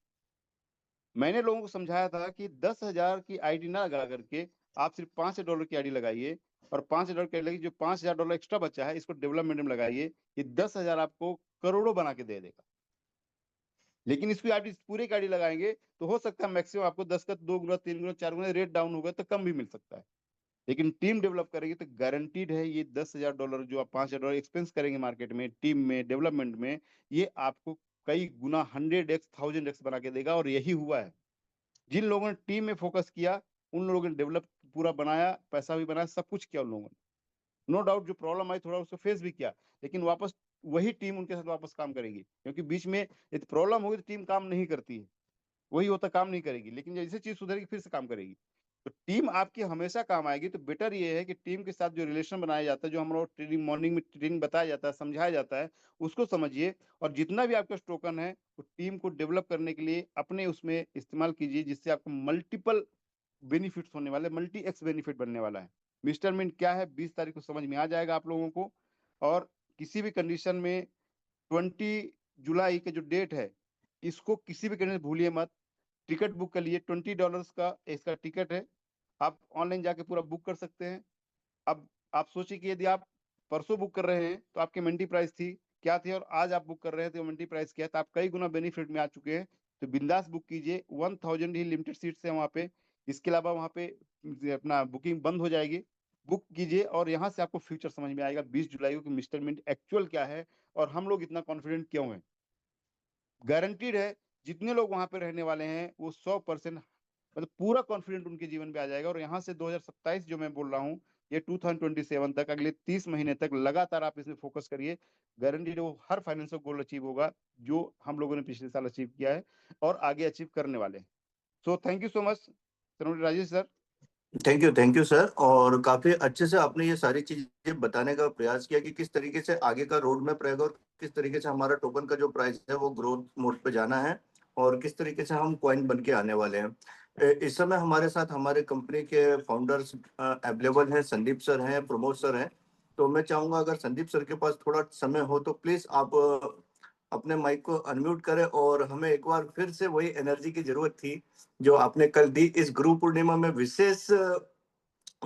मैंने लोगों को समझाया था कि 10,000 की आईडी ना लगा करके आप सिर्फ $5 की आईडी लगाइए, और $5 की लगी, जो $5,000 एक्स्ट्रा बचा है इसको डेवलपमेंट में लगाइए, ये 10,000 आपको करोड़ों बना के दे देगा। लेकिन इसकी आईडी पूरे की आईडी लगाएंगे तो हो सकता है मैक्सिमम आपको 10 का 2 गुना 3 गुना 4 गुना रेट डाउन होगा तो कम भी मिल सकता है। लेकिन टीम डेवलप करेंगे तो गारंटीड है ये $10,000 जो आप $5,000 एक्सपेंस करेंगे मार्केट में, टीम में, डेवलपमेंट में, ये आपको कई गुना 100x 1000x बना के देगा। और यही हुआ है। जिन लोगों ने टीम में फोकस किया, उन लोगों ने डेवलप पूरा बनाया, पैसा भी बनाया, सब कुछ किया उन लोगों ने। नो डाउट जो प्रॉब्लम आई थोड़ा उसको फेस भी किया, लेकिन वापस वही टीम उनके साथ वापस काम करेगी, क्योंकि बीच में यदि प्रॉब्लम होगी तो टीम काम नहीं करती है, वही होता काम नहीं करेगी, लेकिन जैसे चीज सुधरेगी फिर से काम करेगी। तो टीम आपकी हमेशा काम आएगी। तो बेटर ये है कि टीम के साथ जो रिलेशन बनाया जाता है, जो हम लोग ट्रेनिंग मॉर्निंग में ट्रेनिंग बताया जाता है, समझाया जाता है, उसको समझिए। और जितना भी आपका टोकन है वो टीम को डेवलप करने के लिए अपने उसमें इस्तेमाल कीजिए, जिससे आपको मल्टीपल बेनिफिट्स होने वाले, मल्टी एक्स बेनिफिट बनने वाला है। मिस्टर मिंट क्या है 20 तारीख को समझ में आ जाएगा आप लोगों को। और किसी भी कंडीशन में 20 जुलाई का जो डेट है, इसको किसी भी कंडीशन में भूलिए मत। टिकट बुक कर लिए, $20 का इसका टिकट है, आप ऑनलाइन जाके पूरा बुक कर सकते हैं। अब आप सोचिए कि यदि आप परसों बुक कर रहे हैं तो आपकी मंडी प्राइस थी क्या थी, और आज आप बुक कर रहे हैं तो मंडी प्राइस क्या है, तो आप कई गुना बेनिफिट में आ चुके हैं। तो बिंदास बुक कीजिए, 1000 ही लिमिटेड सीट्स है वहाँ पे। इसके अलावा वहाँ पे अपना बुकिंग बंद हो जाएगी। बुक कीजिए और यहाँ से आपको फ्यूचर समझ में आएगा 20 जुलाई को कि मिस्टर मिंट एक्चुअल क्या है और हम लोग इतना कॉन्फिडेंट क्यों हैं। गारंटीड है जितने लोग वहां पे रहने वाले हैं वो 100% मतलब पूरा कॉन्फिडेंट उनके जीवन में आ जाएगा। और यहाँ से 2027 जो मैं बोल रहा हूँ, ये 2027 तक, अगले 30 महीने तक लगातार आप इसमें फोकस करिए, गारंटीड वो हर फाइनेंशियल गोल अचीव होगा जो हम लोगों ने पिछले साल अचीव किया है और आगे अचीव करने वाले हैं। So thank you so much Rajesh sir. Thank you sir. और काफी अच्छे से आपने ये सारी चीजें बताने का प्रयास किया कि किस तरीके से आगे का रोड मैप रहेगा और किस तरीके से हमारा टोकन का जो प्राइस है वो ग्रोथ मोड पे जाना है और किस तरीके से हम कॉइन बन के आने वाले हैं। इस समय हमारे साथ हमारे कंपनी के फाउंडर्स अवेलेबल हैं, संदीप सर हैं, प्रमोद सर हैं। तो मैं चाहूंगा अगर संदीप सर के पास थोड़ा समय हो तो प्लीज आप अपने माइक को अनम्यूट करें और हमें एक बार फिर से वही एनर्जी की जरूरत थी जो आपने कल दी। इस गुरु पूर्णिमा में विशेष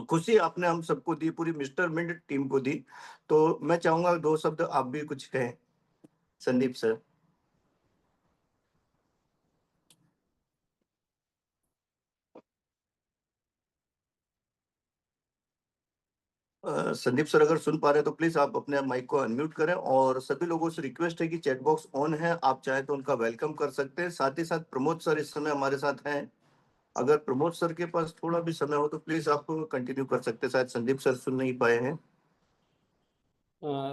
खुशी आपने हम सबको दी, पूरी मिस्टर मिंट टीम को दी। तो मैं चाहूंगा 2 शब्द आप भी कुछ कहें संदीप सर। संदीप सर अगर सुन पा रहे हैं तो प्लीज आप अपने माइक को अनम्यूट करें। और सभी लोगों से रिक्वेस्ट है कि चैट बॉक्स ऑन है, आप चाहे तो उनका वेलकम कर सकते हैं। साथ ही साथ प्रमोद सर इस समय हमारे साथ हैं, अगर प्रमोद सर के पास थोड़ा भी समय हो तो प्लीज आप कंटिन्यू कर सकते हैं। शायद संदीप सर सुन नहीं पाए हैं।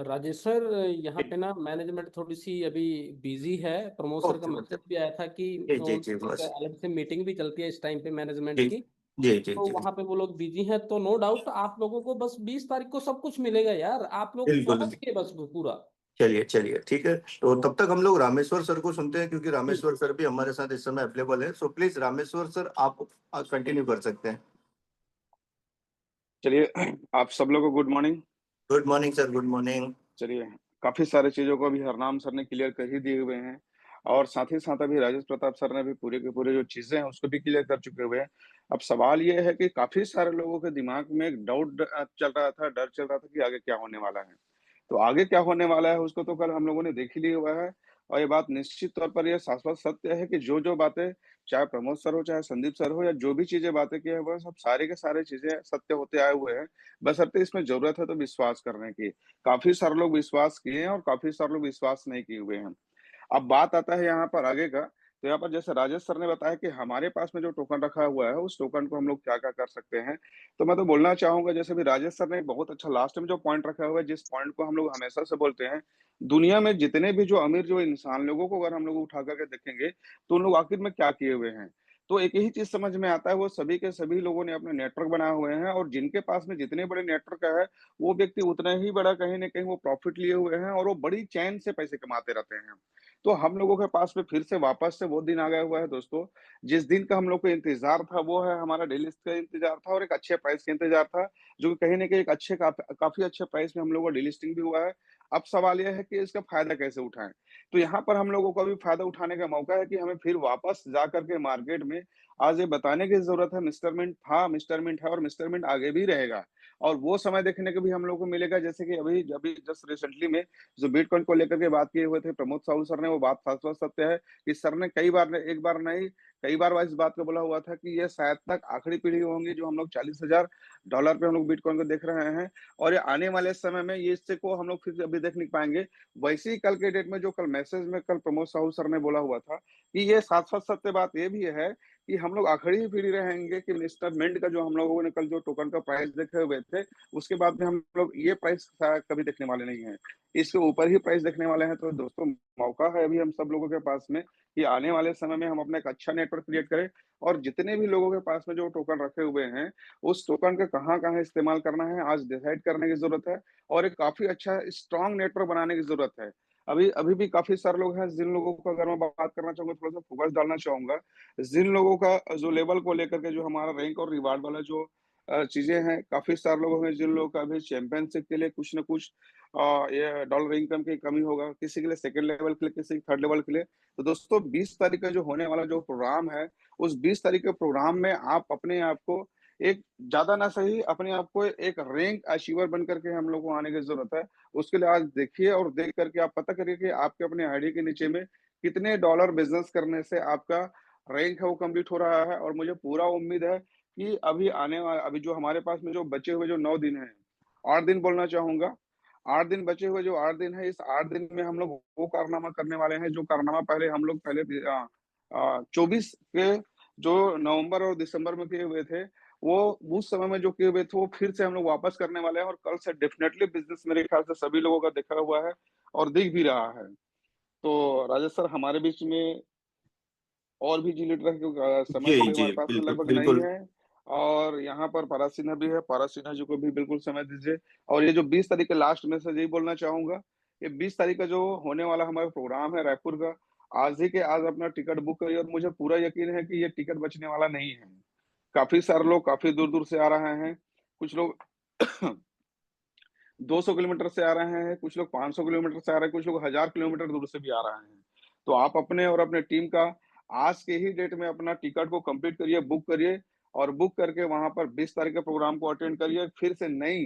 राजेश सर, यहाँ पे ना मैनेजमेंट थोड़ी सी अभी बिजी है। प्रमोद सर का ओके ओके। मैसेज भी आया था कि जी जी एक बस। अलग से मीटिंग भी चलती है इस टाइम पे मैनेजमेंट जी की, जी जी तो जी वहां पे वो लोग बिजी हैं। तो नो डाउट आप लोगों को बस 20 तारीख को सब कुछ मिलेगा यार, आप लोग बिल्कुल। समझिए बस पूरा। चलिए चलिए ठीक है, तो तब तक हम लोग रामेश्वर सर को सुनते हैं, क्योंकि रामेश्वर सर भी हमारे साथ इस समय अवेलेबल है। सो प्लीज रामेश्वर सर, आप कंटिन्यू कर सकते हैं। चलिए, आप सब लोगों को good morning. Good morning sir, good morning. चलिए, काफ़ी सारी चीज़ों को अभी हरनाम सर ने क्लियर कर ही दिए हुए हैं और साथ ही साथ अभी राजेश प्रताप सर ने भी पूरे के पूरे जो चीज़ें हैं उसको भी क्लियर कर चुके हुए हैं। अब सवाल ये है कि काफ़ी सारे लोगों के दिमाग में एक डाउट चल रहा था, डर चल रहा था कि आगे क्या होने वाला है। तो आगे क्या होने वाला है उसको तो कल हम लोगों ने देख ही लिया हुआ है और ये बात निश्चित तौर पर ये शाश्वत सत्य है कि जो-जो बातें चाहे प्रमोद सर हो, चाहे संदीप सर हो या जो भी चीज़ें बातें की हैं, वह सब सारे के सारे चीज़ें सत्य होते आए हुए हैं। बशर्ते इसमें ज़रूरत है तो विश्वास करने की। काफ़ी सारे लोग विश्वास किए हैं और काफ़ी सारे लोग विश्वास नहीं किए हुए हैं। अब बात आता है यहाँ पर आगे का, तो यहाँ पर जैसे राजेश सर ने बताया कि हमारे पास में जो टोकन रखा हुआ है, उस टोकन को हम लोग क्या-क्या कर सकते हैं। तो मैं तो बोलना चाहूँगा जैसे अभी राजेश सर ने बहुत अच्छा लास्ट में जो पॉइंट रखा हुआ है, जिस पॉइंट को हम लोग हमेशा से बोलते हैं, दुनिया में जितने भी जो अमीर जो इंसान लोगों को अगर हम लोग उठा कर के देखेंगे, तो उन लोग आखिर में क्या किए हुए हैं। तो एक ही चीज़ समझ में आता है, वो सभी के सभी लोगों ने अपने नेटवर्क बनाए हुए हैं और जिनके पास में जितने बड़े नेटवर्क है, वो व्यक्ति उतना ही बड़ा कहीं न कहीं वो प्रॉफ़िट लिए हुए हैं और वो बड़ी चैन से पैसे कमाते रहते हैं। तो हम लोगों के पास में फिर से वापस से वो दिन आ गया हुआ है दोस्तों, जिस दिन का हम लोग को इंतज़ार था, वो है हमारा डेलिस्ट का इंतज़ार था और एक अच्छे प्राइस का इंतज़ार था, जो कहीं न कहीं एक अच्छे काफ़ी अच्छे प्राइस में हम लोगों का डीलिस्टिंग भी हुआ है। अब सवाल ये है कि इसका फ़ायदा कैसे उठाएँ? तो यहाँ पर हम लोगों को अभी फ़ायदा उठाने का मौका है कि हमें फिर वापस जा कर के मार्केट में आज ये बताने की ज़रूरत है मिस्टर मिंट था, मिस्टर मिंट है और मिस्टर मिंट आगे भी रहेगा। और वो समय देखने को भी हम लोग को मिलेगा जैसे कि अभी अभी जस्ट रिसेंटली में जो बिटकॉइन को लेकर के बात किए हुए थे प्रमोद साहू सर ने, वो बात शाश्वत सत्य है कि सर ने कई बार एक बार नहीं, कई बार इस बात को बोला हुआ था कि ये शायद तक आखिरी पीढ़ी होंगी जो हम लोग $40,000 पे हम लोग बिटकॉइन को देख रहे हैं और ये आने वाले समय में ये इससे को हम लोग फिर अभी देख नहीं पाएँगे। वैसे ही कल के डेट में जो कल मैसेज में कल प्रमोद साहू सर ने बोला हुआ था कि ये शाश्वत सत्य बात ये भी है कि हम लोग आखिरी ही पीढ़ी रहेंगे कि मिस्टर मिंट का जो हम लोगों ने कल जो टोकन का प्राइस देखे हुए थे, उसके बाद में हम लोग ये प्राइस शायद कभी देखने वाले नहीं हैं। इसके ऊपर ही प्राइस देखने वाले हैं। तो दोस्तों मौका है अभी हम सब लोगों के पास में कि आने वाले समय में हम अपना एक अच्छा नेटवर्क क्रिएट करें और जितने भी लोगों के पास में जो टोकन रखे हुए हैं, उस टोकन का कहाँ-कहाँ इस्तेमाल करना है आज डिसाइड करने की ज़रूरत है और एक काफ़ी अच्छा स्ट्रॉन्ग नेटवर्क बनाने की ज़रूरत है। अभी अभी भी काफ़ी सारे लोग हैं जिन लोगों का अगर मैं बात करना चाहूँगा, थोड़ा-सा फ़ोकस डालना चाहूँगा, जिन लोगों का जो लेवल को लेकर के जो हमारा रैंक और रिवार्ड वाला जो चीज़ें हैं, काफ़ी सारे लोग होंगे जिन लोगों का अभी चैंपियनशिप के लिए कुछ न कुछ ये डॉलर इनकम की कमी होगा, किसी के लिए सेकंड लेवल के लिए, किसी के थर्ड लेवल के लिए। तो दोस्तों 20 तारीख का जो होने वाला जो प्रोग्राम है, उस 20 तारीख के प्रोग्राम में आप अपने आप को एक ज़्यादा ना सही अपने आप को एक रैंक अचीवर बन कर के हम लोग को आने की ज़रूरत है। उसके लिए आज देखिए और देख कर के आप पता करिए कि आपके अपने आईडी के नीचे में कितने डॉलर बिज़नेस करने से आपका रैंक है वो कंप्लीट हो रहा है और मुझे पूरा उम्मीद है कि अभी जो हमारे पास में जो बचे हुए जो 9 दिन हैं, 8 दिन बोलना चाहूँगा, 8 दिन बचे हुए जो 8 दिन हैं, इस 8 दिन में हम लोग वो कारनामा करने वाले हैं, जो कारनामा पहले हम लोग 24 के जो नवंबर और दिसंबर में किए हुए थे, वो उस समय में जो किए हुए थे, वो फिर से हम लोग वापस करने वाले हैं और कल से डेफ़िनेटली बिज़नेस मेरे ख्याल से सभी लोगों का देखा हुआ है और दिख भी रहा है। तो राजेश सर हमारे बीच में और भी जी लीडर हैं क्योंकि समय जी तो अभी जी, हमारे पास में बिल्कुल लगभग नहीं बिल्कुल। है और यहाँ पर पारस सिन्हा भी है, पारस सिन्हा जी को भी बिल्कुल समय दीजिए और ये जो 20 तारीख के लास्ट मैसेज यही बोलना चाहूँगा, ये 20 तारीख का जो होने वाला हमारा प्रोग्राम है रायपुर का, आज ही के आज अपना टिकट बुक करिए और मुझे पूरा यकीन है कि ये टिकट बचने वाला नहीं है। काफ़ी सारे लोग काफ़ी दूर-दूर से आ रहे हैं, कुछ लोग 200 किलोमीटर से आ रहे हैं, कुछ लोग 500 किलोमीटर से आ रहे हैं, कुछ लोग 1000 किलोमीटर दूर से भी आ रहे हैं। तो आप अपने और अपने टीम का आज के ही डेट में अपना टिकट को कंप्लीट करिए, बुक करिए और बुक करके वहाँ पर 20 तारीख के प्रोग्राम को अटेंड करिए। फिर से नई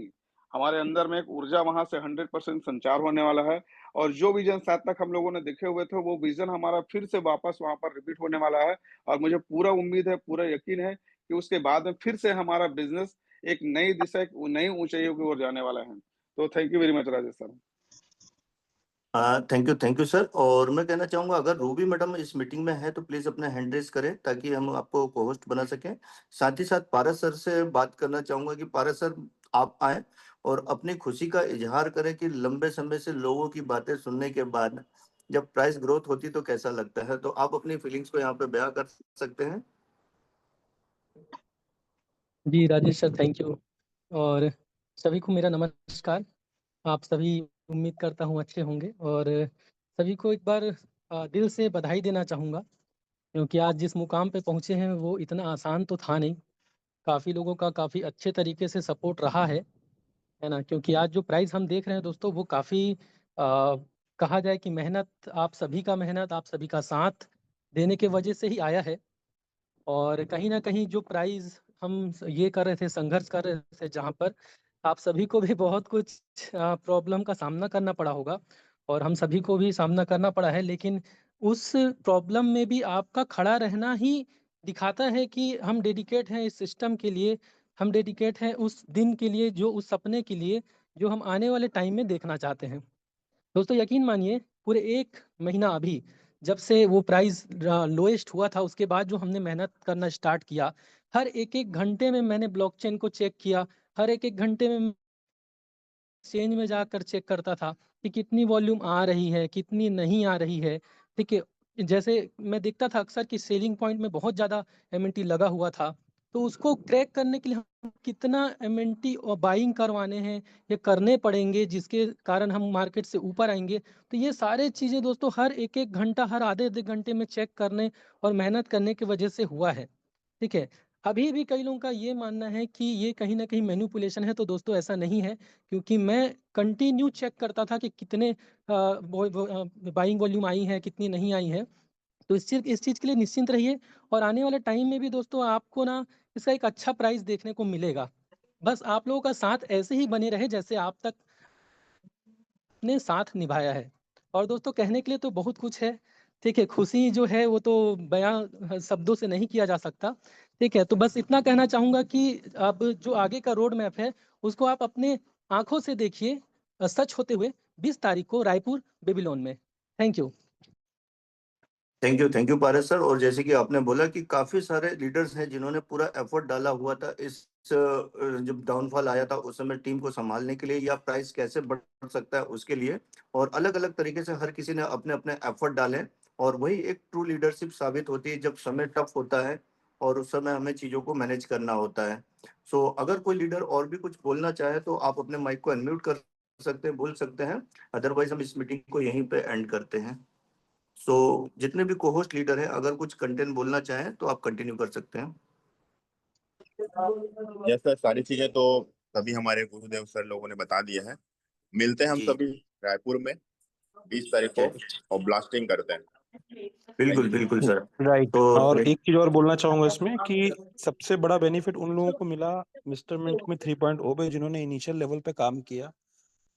हमारे अंदर में एक ऊर्जा वहाँ से 100% संचार होने वाला है और जो विज़न साथ तक हम लोगों ने देखे हुए थे, वो विज़न हमारा फिर से वापस वहाँ पर रिपीट होने वाला है और मुझे पूरा उम्मीद है, पूरा यकीन है कि उसके बाद में फिर से हमारा बिज़नेस एक नई दिशा, एक नई ऊँचाइयों की ओर जाने वाला है। तो thank you very much Rajesh sir. Thank you sir. और मैं कहना चाहूँगा, अगर रूबी मैडम इस मीटिंग में है तो प्लीज़ अपना हैंड रेज़ करें ताकि हम आपको को-होस्ट बना सकें। साथ ही साथ पारस सर से बात करना चाहूँगा कि पारस सर, आप आएँ और अपनी खुशी का इज़हार करें कि लंबे समय से लोगों की बातें सुनने के बाद जब प्राइस ग्रोथ होती है तो कैसा लगता है? तो आप अपनी फीलिंग्स को यहाँ पे बयाँ कर सकते हैं। जी, राजेश सर थैंक यू और सभी को मेरा नमस्कार। आप सभी उम्मीद करता हूँ अच्छे होंगे और सभी को एक बार दिल से बधाई देना चाहूँगा, क्योंकि आज जिस मुकाम पे पहुँचे हैं वो इतना आसान तो था नहीं। काफ़ी लोगों का काफ़ी अच्छे तरीके से सपोर्ट रहा है ना? क्योंकि आज जो प्राइज़ हम देख रहे हैं दोस्तों, वो काफ़ी कहा जाए कि मेहनत, आप सभी का मेहनत, आप सभी का साथ देने के वजह से ही आया है। और कहीं न कहीं जो प्राइज़ हम ये कर रहे थे, संघर्ष कर रहे थे, जहाँ पर आप सभी को भी बहुत कुछ प्रॉब्लम का सामना करना पड़ा होगा और हम सभी को भी सामना करना पड़ा है। लेकिन उस प्रॉब्लम में भी आपका खड़ा रहना ही दिखाता है कि हम डेडिकेट हैं इस सिस्टम के लिए, हम डेडिकेट हैं उस दिन के लिए, जो उस सपने के लिए, जो हम आने वाले टाइम में देखना चाहते हैं। दोस्तों यकीन मानिए, पूरे 1 महीना अभी जब से वो प्राइस लोएस्ट हुआ था, उसके बाद जो हमने मेहनत करना स्टार्ट किया, हर एक-एक घंटे में मैंने ब्लॉकचेन को चेक किया, हर एक-एक घंटे में एक्सचेंज में जाकर चेक करता था कि कितनी वॉल्यूम आ रही है, कितनी नहीं आ रही है, ठीक है? जैसे मैं देखता था अक्सर कि सेलिंग पॉइंट में बहुत ज़्यादा एमएनटी लगा हुआ था, तो उसको क्रैक करने के लिए हम कितना एमएनटी बाइंग करवाने हैं, ये करने पड़ेंगे, जिसके कारण हम मार्केट से ऊपर आएँगे। तो ये सारे चीज़ें दोस्तों हर एक-एक घंटा, हर आधे-आधे घंटे में चेक करने और मेहनत करने की वजह से हुआ है, ठीक है? अभी भी कई लोगों का ये मानना है कि ये कहीं न कहीं मैनिपुलेशन है, तो दोस्तों ऐसा नहीं है। क्योंकि मैं कंटिन्यू चेक करता था कि कितने बाइंग वॉल्यूम आई है, कितनी नहीं आई है। तो इस चीज़ के लिए निश्चिंत रहिए और आने वाले टाइम में भी दोस्तों आपको ना इसका एक अच्छा प्राइस देखने को मिलेगा। बस आप लोगों का साथ ऐसे ही बने रहे जैसे आप तक ने साथ निभाया है। और दोस्तों कहने के लिए तो बहुत कुछ है, ठीक है? खुशी जो है वो तो बयाँ शब्दों से नहीं किया जा सकता, ठीक है? तो बस इतना कहना चाहूँगा कि अब जो आगे का रोड मैप है, उसको आप अपने आँखों से देखिए सच होते हुए 20 तारीख को रायपुर बेबीलोन में। Thank you. Thank you Paras sir. और जैसे कि आपने बोला कि काफी सारे लीडर्स हैं जिन्होंने पूरा एफर्ट डाला हुआ था इस जब डाउनफॉल आया था उस समय टीम को संभालने के लिए या प्राइस कैसे बढ़ सकता है उसके लिए, और अलग अलग तरीके से हर किसी ने अपने अपने एफर्ट डाले। और वही एक ट्रू लीडरशिप साबित होती है जब समय टफ होता है और उस समय हमें चीजों को मैनेज करना होता है। सो अगर कोई लीडर और भी कुछ बोलना चाहे तो आप अपने माइक को अनम्यूट कर सकते हैं, बोल सकते हैं। अदरवाइज हम इस मीटिंग को यहीं पे एंड करते हैं। सो जितने भी को होस्ट लीडर हैं अगर कुछ कंटेंट बोलना चाहें तो आप कंटिन्यू कर सकते हैं। यस सर, सारी चीजें तो सभी हमारे गुरुदेव सर लोगों ने बता दिया है। मिलते हैं हम जी सभी रायपुर में 20 तारीख को और ब्लास्टिंग करते हैं। बिल्कुल बिल्कुल सर। राइट। तो और एक चीज और बोलना चाहूंगा इसमें कि सबसे बड़ा बेनिफिट उन लोगों को मिला मिस्टर मिंट में 3.0 पे, जिन्होंने इनिशियल लेवल पे काम किया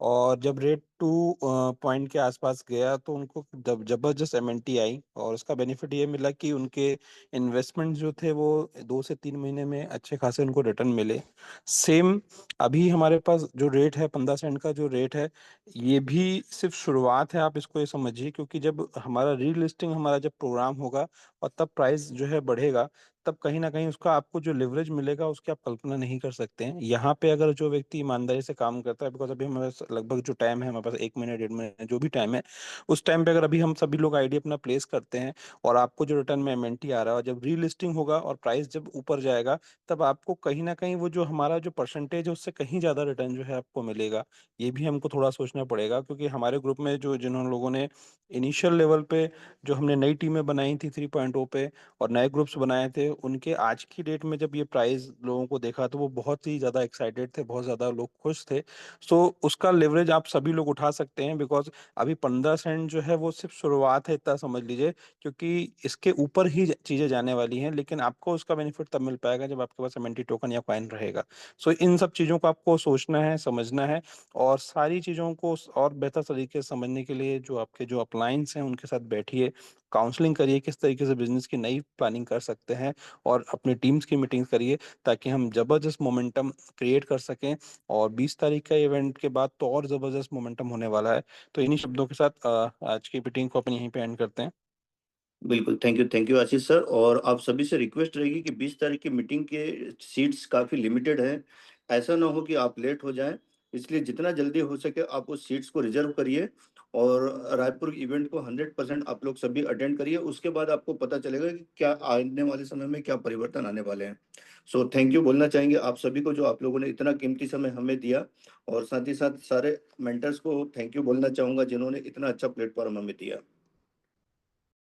और जब रेट 2 पॉइंट के आसपास गया तो उनको जबरदस्त एमएनटी आई और उसका बेनिफिट ये मिला कि उनके इन्वेस्टमेंट जो थे वो 2 से 3 महीने में अच्छे खासे उनको रिटर्न मिले। सेम अभी हमारे पास जो रेट है 15 सेंट का जो रेट है, ये भी सिर्फ शुरुआत है, आप इसको ये समझिए, क्योंकि जब हमारा रीलिस्टिंग हमारा जब प्रोग्राम होगा और तब प्राइस जो है बढ़ेगा, तब कहीं ना कहीं उसका आपको जो लिवरेज मिलेगा उसकी आप कल्पना नहीं कर सकते हैं। यहाँ पे अगर जो व्यक्ति ईमानदारी से काम करता है, बिकॉज अभी हमारे पास लगभग जो टाइम है, हमारे पास 1 महीने 1.5 महीने जो भी टाइम है, उस टाइम पे अगर अभी हम सभी लोग आईडी अपना प्लेस करते हैं और आपको जो रिटर्न में एमएनटी आ रहा है और जब रीलिस्टिंग होगा और प्राइस जब ऊपर जाएगा, तब आपको कहीं ना कहीं वो जो हमारा जो परसेंटेज है उससे कहीं ज्यादा रिटर्न जो है आपको मिलेगा। ये भी हमको थोड़ा सोचना पड़ेगा, क्योंकि हमारे ग्रुप में जो जिन्होंने लोगों ने इनिशियल लेवल पे जो हमने नई टीमें बनाई थी 3.0 पे और नए ग्रुप्स बनाए थे, उनके आज की डेट में जब ये प्राइस लोगों को देखा तो वो बहुत ही ज़्यादा एक्साइटेड थे, बहुत ज़्यादा लोग खुश थे। सो उसका लेवरेज आप सभी लोग उठा सकते हैं, बिकॉज अभी 15 सेंट जो है वो सिर्फ शुरुआत है, इतना समझ लीजिए, क्योंकि इसके ऊपर ही चीज़ें जाने वाली हैं, लेकिन आपको उसका बेनिफिट तब मिल पाएगा जब आपके पास एमएनटी टोकन या कॉइन रहेगा। सो इन सब चीज़ों को आपको सोचना है, समझना है और सारी चीज़ों को और बेहतर तरीके से समझने के लिए जो आपके जो अपलाइंस हैं उनके साथ बैठिए, काउंसलिंग करिए किस तरीके से बिजनेस की नई प्लानिंग कर सकते हैं और अपनी टीम्स की मीटिंग्स करिए, ताकि हम जबरदस्त मोमेंटम क्रिएट कर सकें। और 20 तारीख का इवेंट के बाद तो और जबरदस्त मोमेंटम होने वाला है। तो इन्हीं शब्दों के साथ आज की मीटिंग को अपन यहीं पे एंड करते हैं। बिल्कुल, थैंक यू आशीष सर। और आप सभी से रिक्वेस्ट रहेगी कि 20 तारीख की मीटिंग के सीट्स काफ़ी लिमिटेड हैं। ऐसा ना हो कि आप लेट हो जाएँ, इसलिए जितना जल्दी हो सके आप उस सीट्स को रिज़र्व करिए और रायपुर इवेंट को 100% आप लोग सभी अटेंड करिए। उसके बाद आपको पता चलेगा कि क्या आने वाले समय में क्या परिवर्तन आने वाले हैं। सो थैंक यू बोलना चाहेंगे आप सभी को, जो आप लोगों ने इतना कीमती समय हमें दिया, और साथ ही साथ सारे मेंटर्स को थैंक यू बोलना चाहूँगा जिन्होंने इतना अच्छा प्लेटफ़ॉर्म हमें दिया।